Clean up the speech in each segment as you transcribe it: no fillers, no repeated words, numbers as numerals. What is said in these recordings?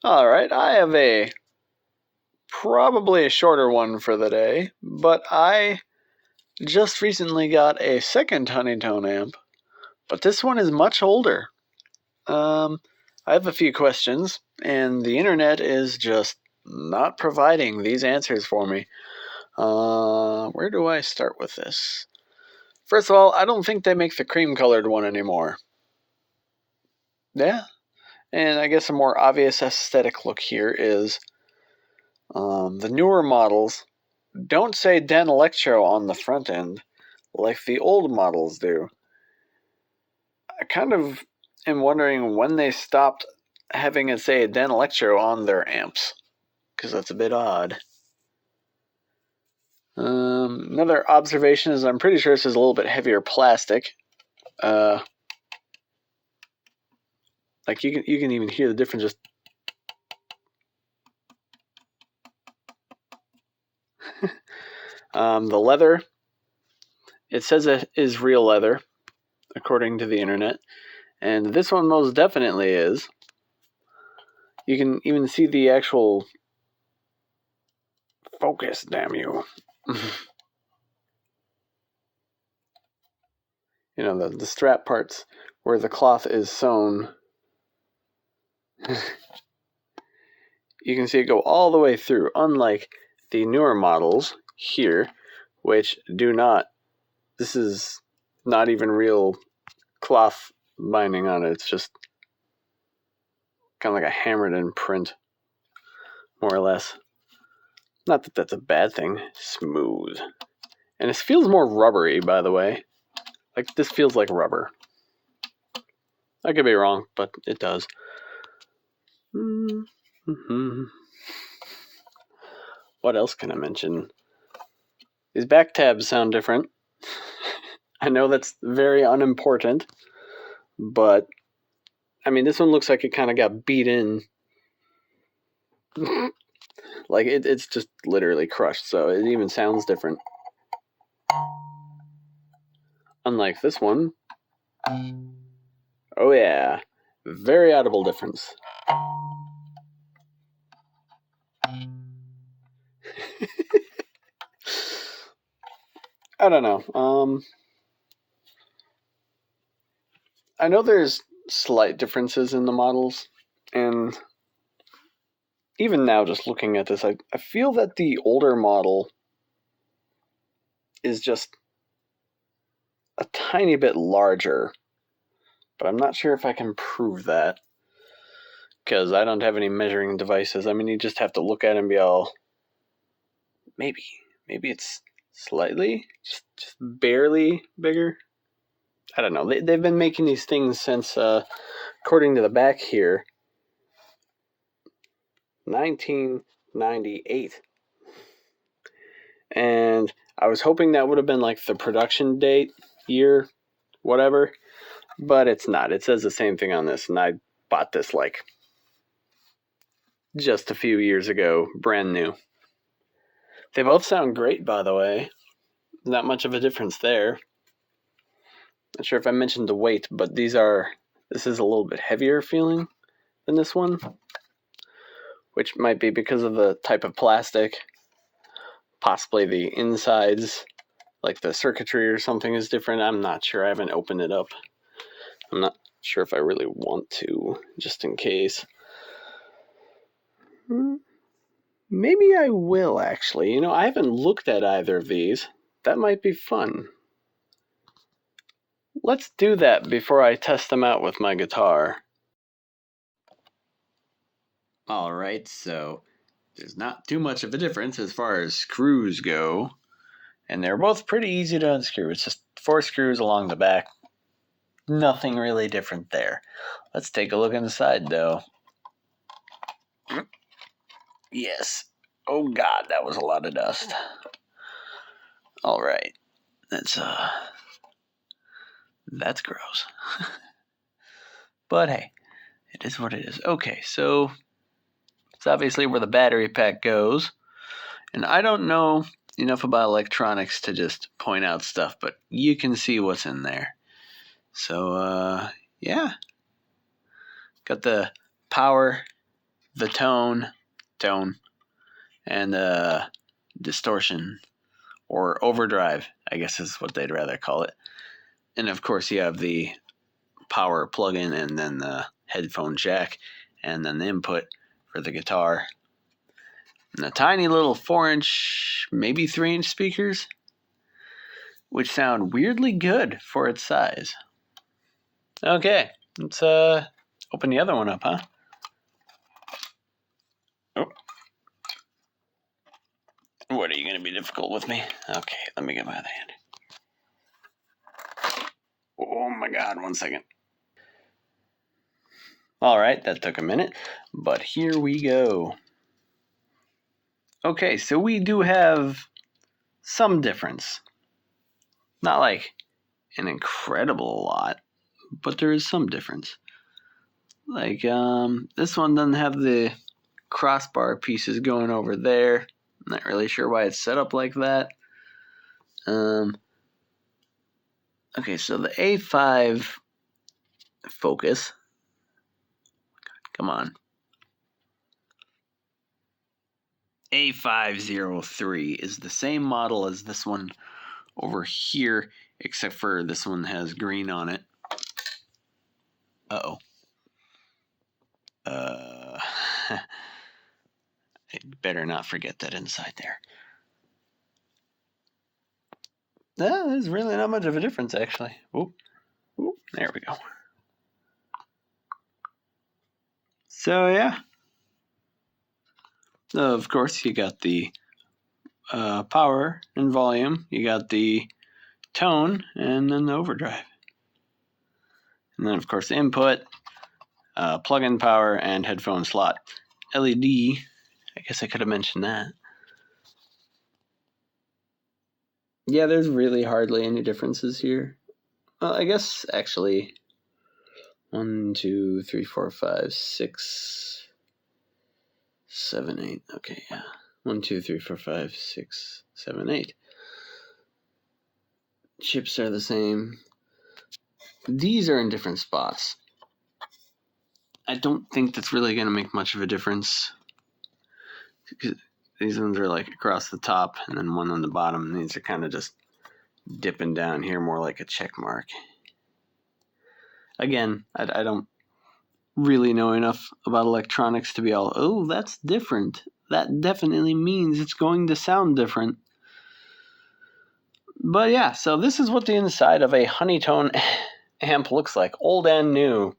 Alright, I have probably a shorter one for the day, but I just recently got a second Honeytone amp, but this one is much older. I have a few questions, and the internet is just not providing these answers for me. Where do I start with this? First of all, I don't think they make the cream-colored one anymore. Yeah, and I guess a more obvious aesthetic look here is the newer models don't say Danelectro on the front end like the old models do. I kind of am wondering when they stopped having it say Danelectro on their amps, because that's a bit odd. Another observation is I'm pretty sure this is a little bit heavier plastic. Like you can even hear the difference just. The leather, it says it is real leather, according to the internet, and this one most definitely is. You can even see the actual focus, damn you. You know, the strap parts where the cloth is sewn. You can see it go all the way through, unlike the newer models here, which do not. This is not even real cloth binding on it. It's just kind of like a hammered in print, more or less. Not that that's a bad thing. Smooth. And it feels more rubbery, by the way. Like, this feels like rubber. I could be wrong, but it does. Mm-hmm. What else can I mention? These back tabs sound different. I know that's very unimportant, but I mean, this one looks like it kind of got beat in. Like, it's just literally crushed, so it even sounds different. Unlike this one. Oh yeah, very audible difference. I don't know. I know there's slight differences in the models, and even now, just looking at this, I feel that the older model is just a tiny bit larger, but I'm not sure if I can prove that, because I don't have any measuring devices. I mean, you just have to look at it and be all, maybe it's slightly, just barely bigger. I don't know. They've been making these things since, according to the back here, 1998. And I was hoping that would have been like the production date, year, whatever, but it's not. It says the same thing on this, and I bought this like just a few years ago, brand new. They both sound great, by the way. Not much of a difference there. Not sure if I mentioned the weight, but this is a little bit heavier feeling than this one, which might be because of the type of plastic. Possibly the insides, like the circuitry or something, is different. I'm not sure. I haven't opened it up. I'm not sure if I really want to, just in case. Maybe I will, actually. You know, I haven't looked at either of these. That might be fun. Let's do that before I test them out with my guitar. Alright, so there's not too much of a difference as far as screws go. And they're both pretty easy to unscrew. It's just 4 screws along the back. Nothing really different there. Let's take a look inside, though. Yes. Oh god, that was a lot of dust. Alright. That's gross. But hey, it is what it is. Okay, so it's obviously where the battery pack goes. And I don't know enough about electronics to just point out stuff, but you can see what's in there. So, yeah. Got the power the tone, and distortion, or overdrive, I guess is what they'd rather call it. And of course you have the power plug-in and then the headphone jack and then the input for the guitar. And the tiny little 4-inch, maybe 3-inch speakers, which sound weirdly good for its size. Okay, let's open the other one up, huh? Oh. What, are you going to be difficult with me? Okay, let me get my other hand. Oh my god, 1 second. Alright, that took a minute, but here we go. Okay, so we do have some difference. Not like an incredible lot, but there is some difference. Like, this one doesn't have the crossbar pieces going over there. I'm not really sure why it's set up like that. Okay, so the A5 Focus. Come on. A503 is the same model as this one over here, except for this one has green on it. Uh-oh. I better not forget that inside there. There's really not much of a difference, actually. Oop. There we go. So, yeah. Of course, you got the power and volume. You got the tone, and then the overdrive. And then, of course, the input, plug-in power, and headphone slot. LED, I guess I could have mentioned that. Yeah, there's really hardly any differences here. Well, I guess, actually, 1, 2, 3, 4, 5, 6, 7, 8. Okay, yeah. 1, 2, 3, 4, 5, 6, 7, 8. Chips are the same. These are in different spots. I don't think that's really going to make much of a difference. These ones are like across the top and then one on the bottom. And these are kind of just dipping down here more like a check mark. Again, I don't really know enough about electronics to be all, oh, that's different. That definitely means it's going to sound different. But yeah, so this is what the inside of a Honeytone amp looks like, old and new.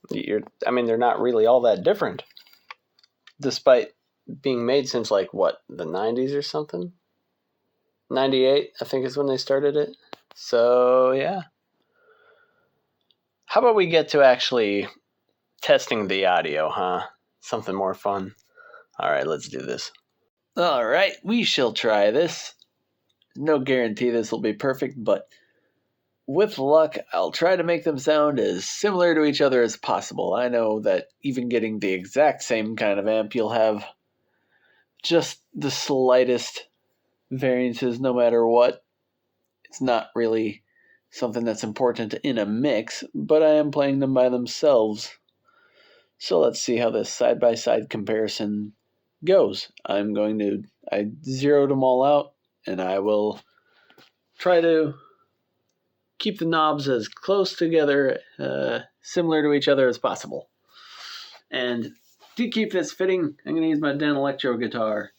They're not really all that different, despite being made since like what, the 90s or something? 98, I think is when they started it. So yeah. How about we get to actually testing the audio, huh? Something more fun. All right, let's do this. All right, we shall try this. No guarantee this will be perfect, but with luck, I'll try to make them sound as similar to each other as possible. I know that even getting the exact same kind of amp, you'll have just the slightest variances no matter what. It's not really something that's important in a mix, but I am playing them by themselves. So let's see how this side-by-side comparison goes. I zeroed them all out, and I will try to keep the knobs as close together, similar to each other as possible. And to keep this fitting, I'm going to use my Danelectro guitar.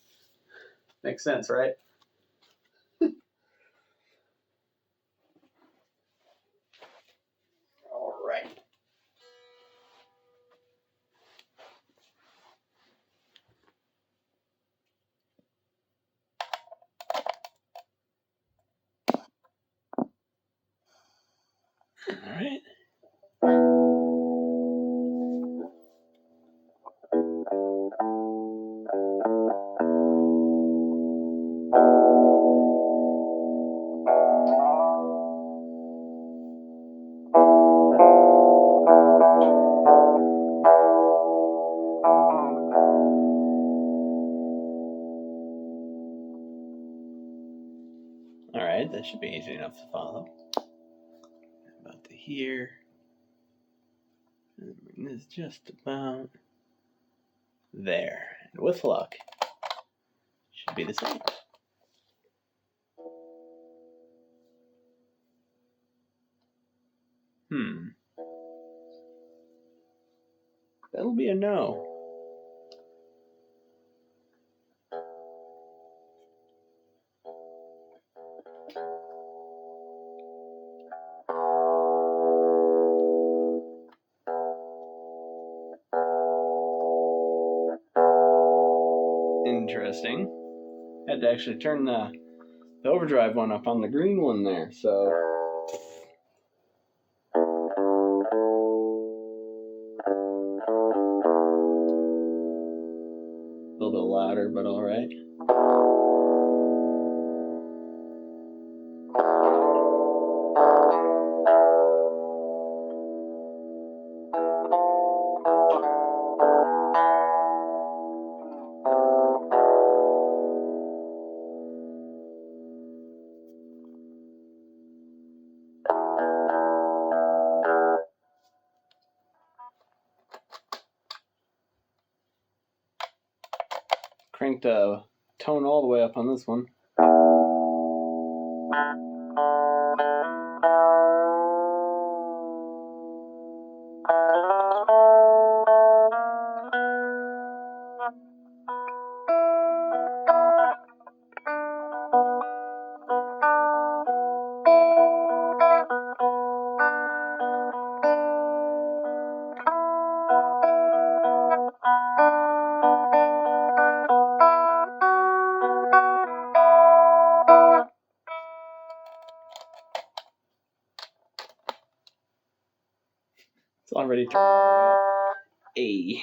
Makes sense, right? All right. All right. All right, that should be easy enough to follow. About to here. And bring this just about there. And with luck, should be the same. That'll be a no. Interesting. Had to actually turn the overdrive one up on the green one there, so. A little bit louder, but alright. Cranked a tone all the way up on this one. It's already turned all the way up. A.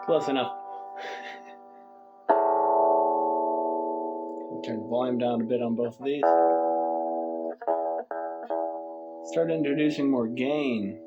Close enough. Turn the volume down a bit on both of these. Start introducing more gain.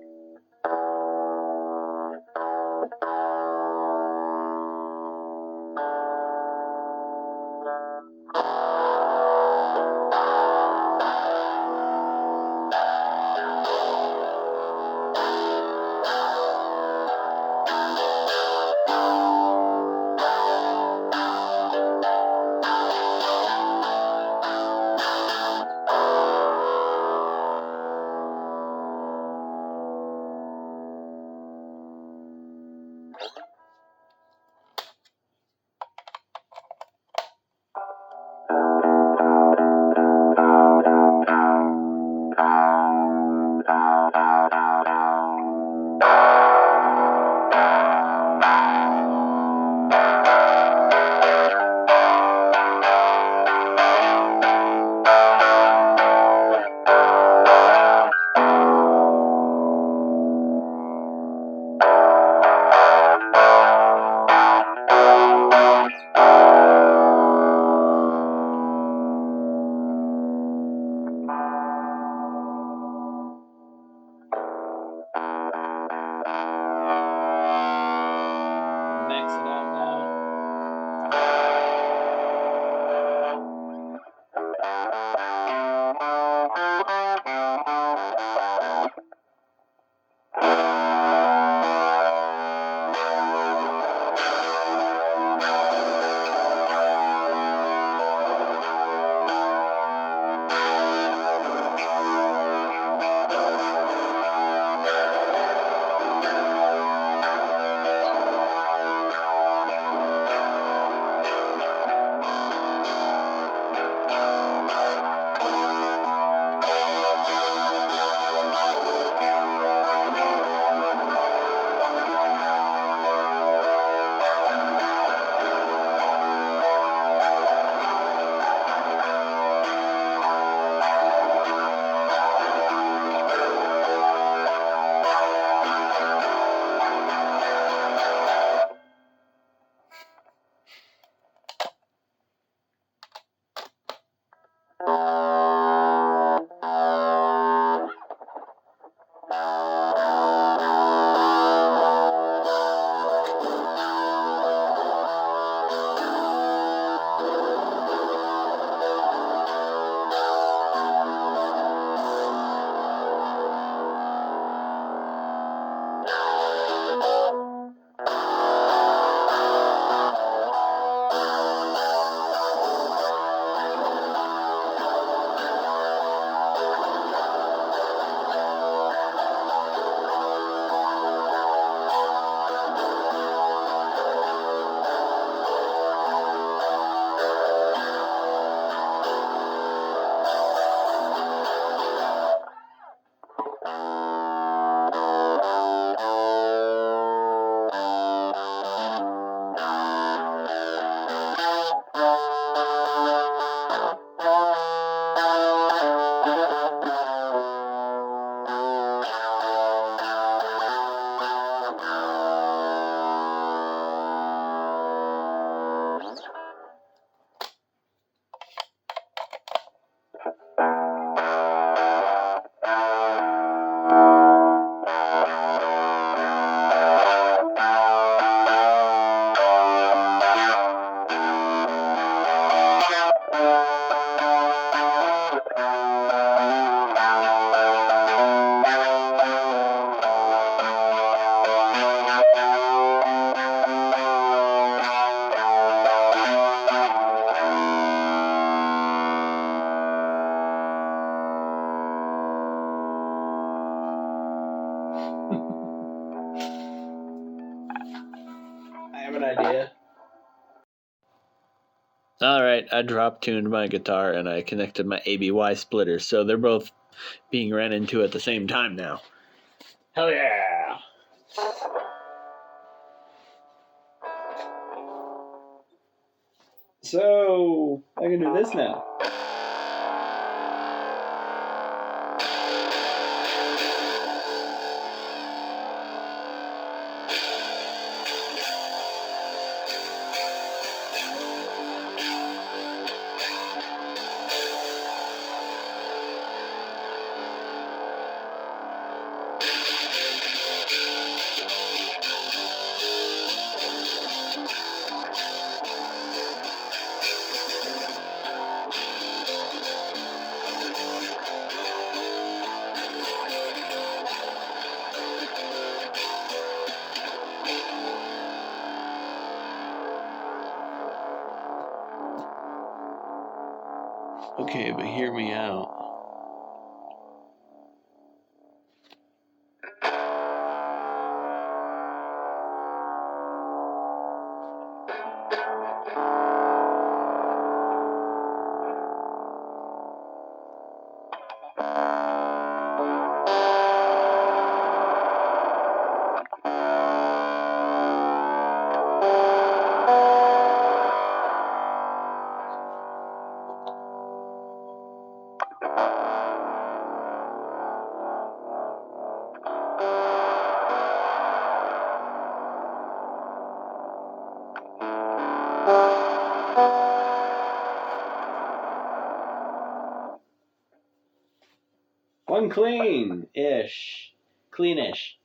Alright, I drop tuned my guitar and I connected my ABY splitters, so they're both being ran into at the same time now. Hell yeah! So, I can do this now. Okay, but hear me out. One clean-ish. Cleanish.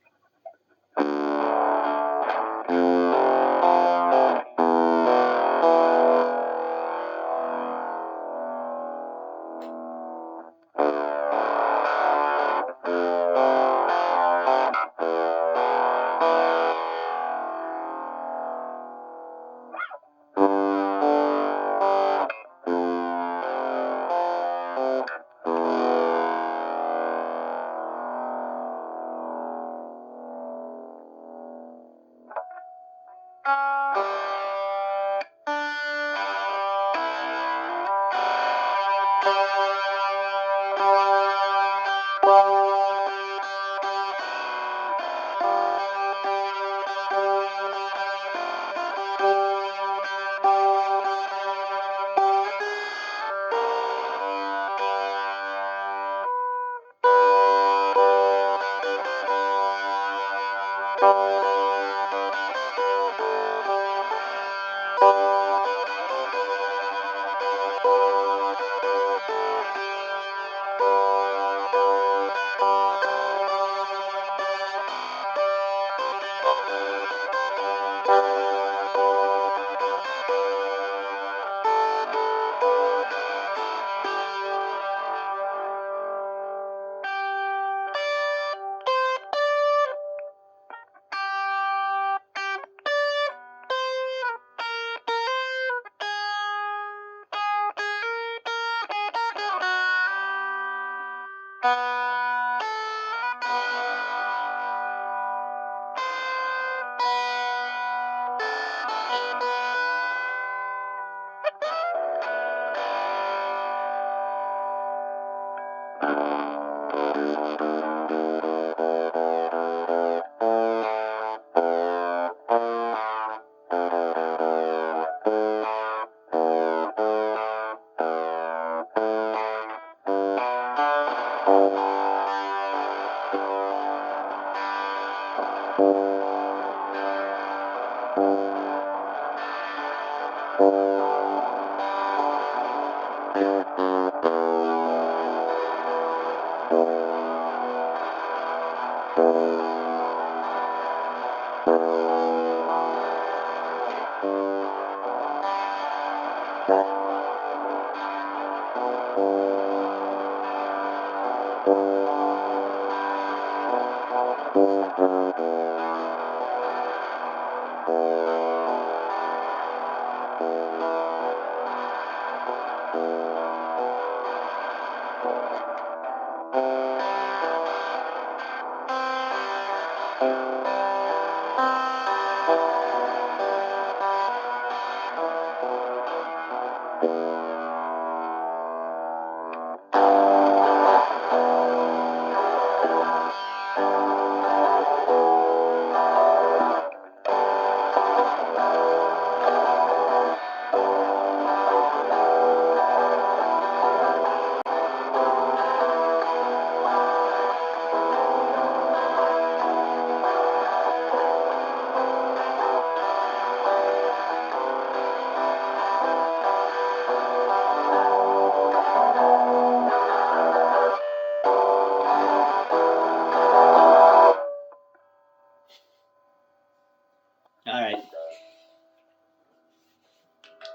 All right.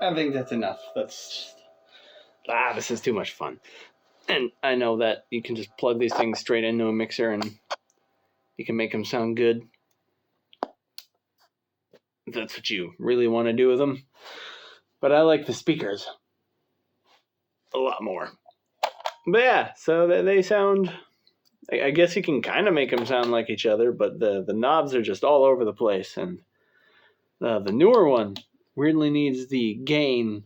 I think that's enough. That's just, this is too much fun. And I know that you can just plug these things straight into a mixer and you can make them sound good. If that's what you really want to do with them. But I like the speakers a lot more. But yeah, so they sound... I guess you can kind of make them sound like each other, but the knobs are just all over the place. And the newer one weirdly needs the gain,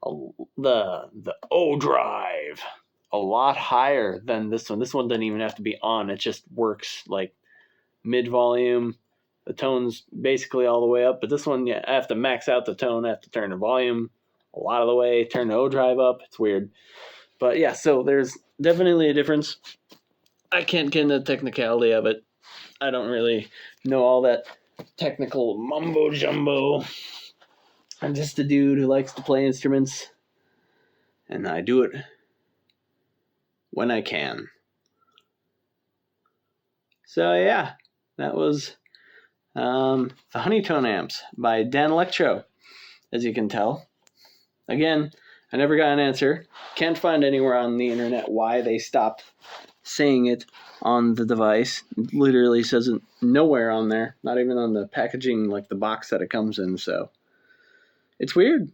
the O drive, a lot higher than this one. This one doesn't even have to be on. It just works like mid-volume. The tone's basically all the way up. But this one, yeah, I have to max out the tone. I have to turn the volume a lot of the way, turn the O drive up. It's weird. But yeah, so there's definitely a difference. I can't get into the technicality of it. I don't really know all that technical mumbo jumbo. I'm just a dude who likes to play instruments, and I do it when I can. So yeah, that was the Honeytone Amps by Danelectro, as you can tell. Again, I never got an answer. Can't find anywhere on the internet why they stopped saying it on the device. It literally says it nowhere on there, not even on the packaging, like the box that it comes in, so it's weird.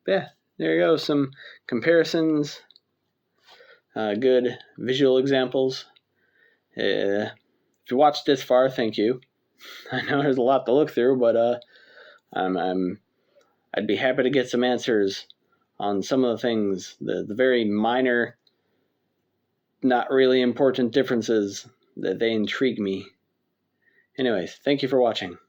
Yeah, there you go, some comparisons, good visual examples. If you watched this far, thank you. I know there's a lot to look through, but I'd be happy to get some answers on some of the things, the very minor, not really important differences that they intrigue me. Anyways, thank you for watching.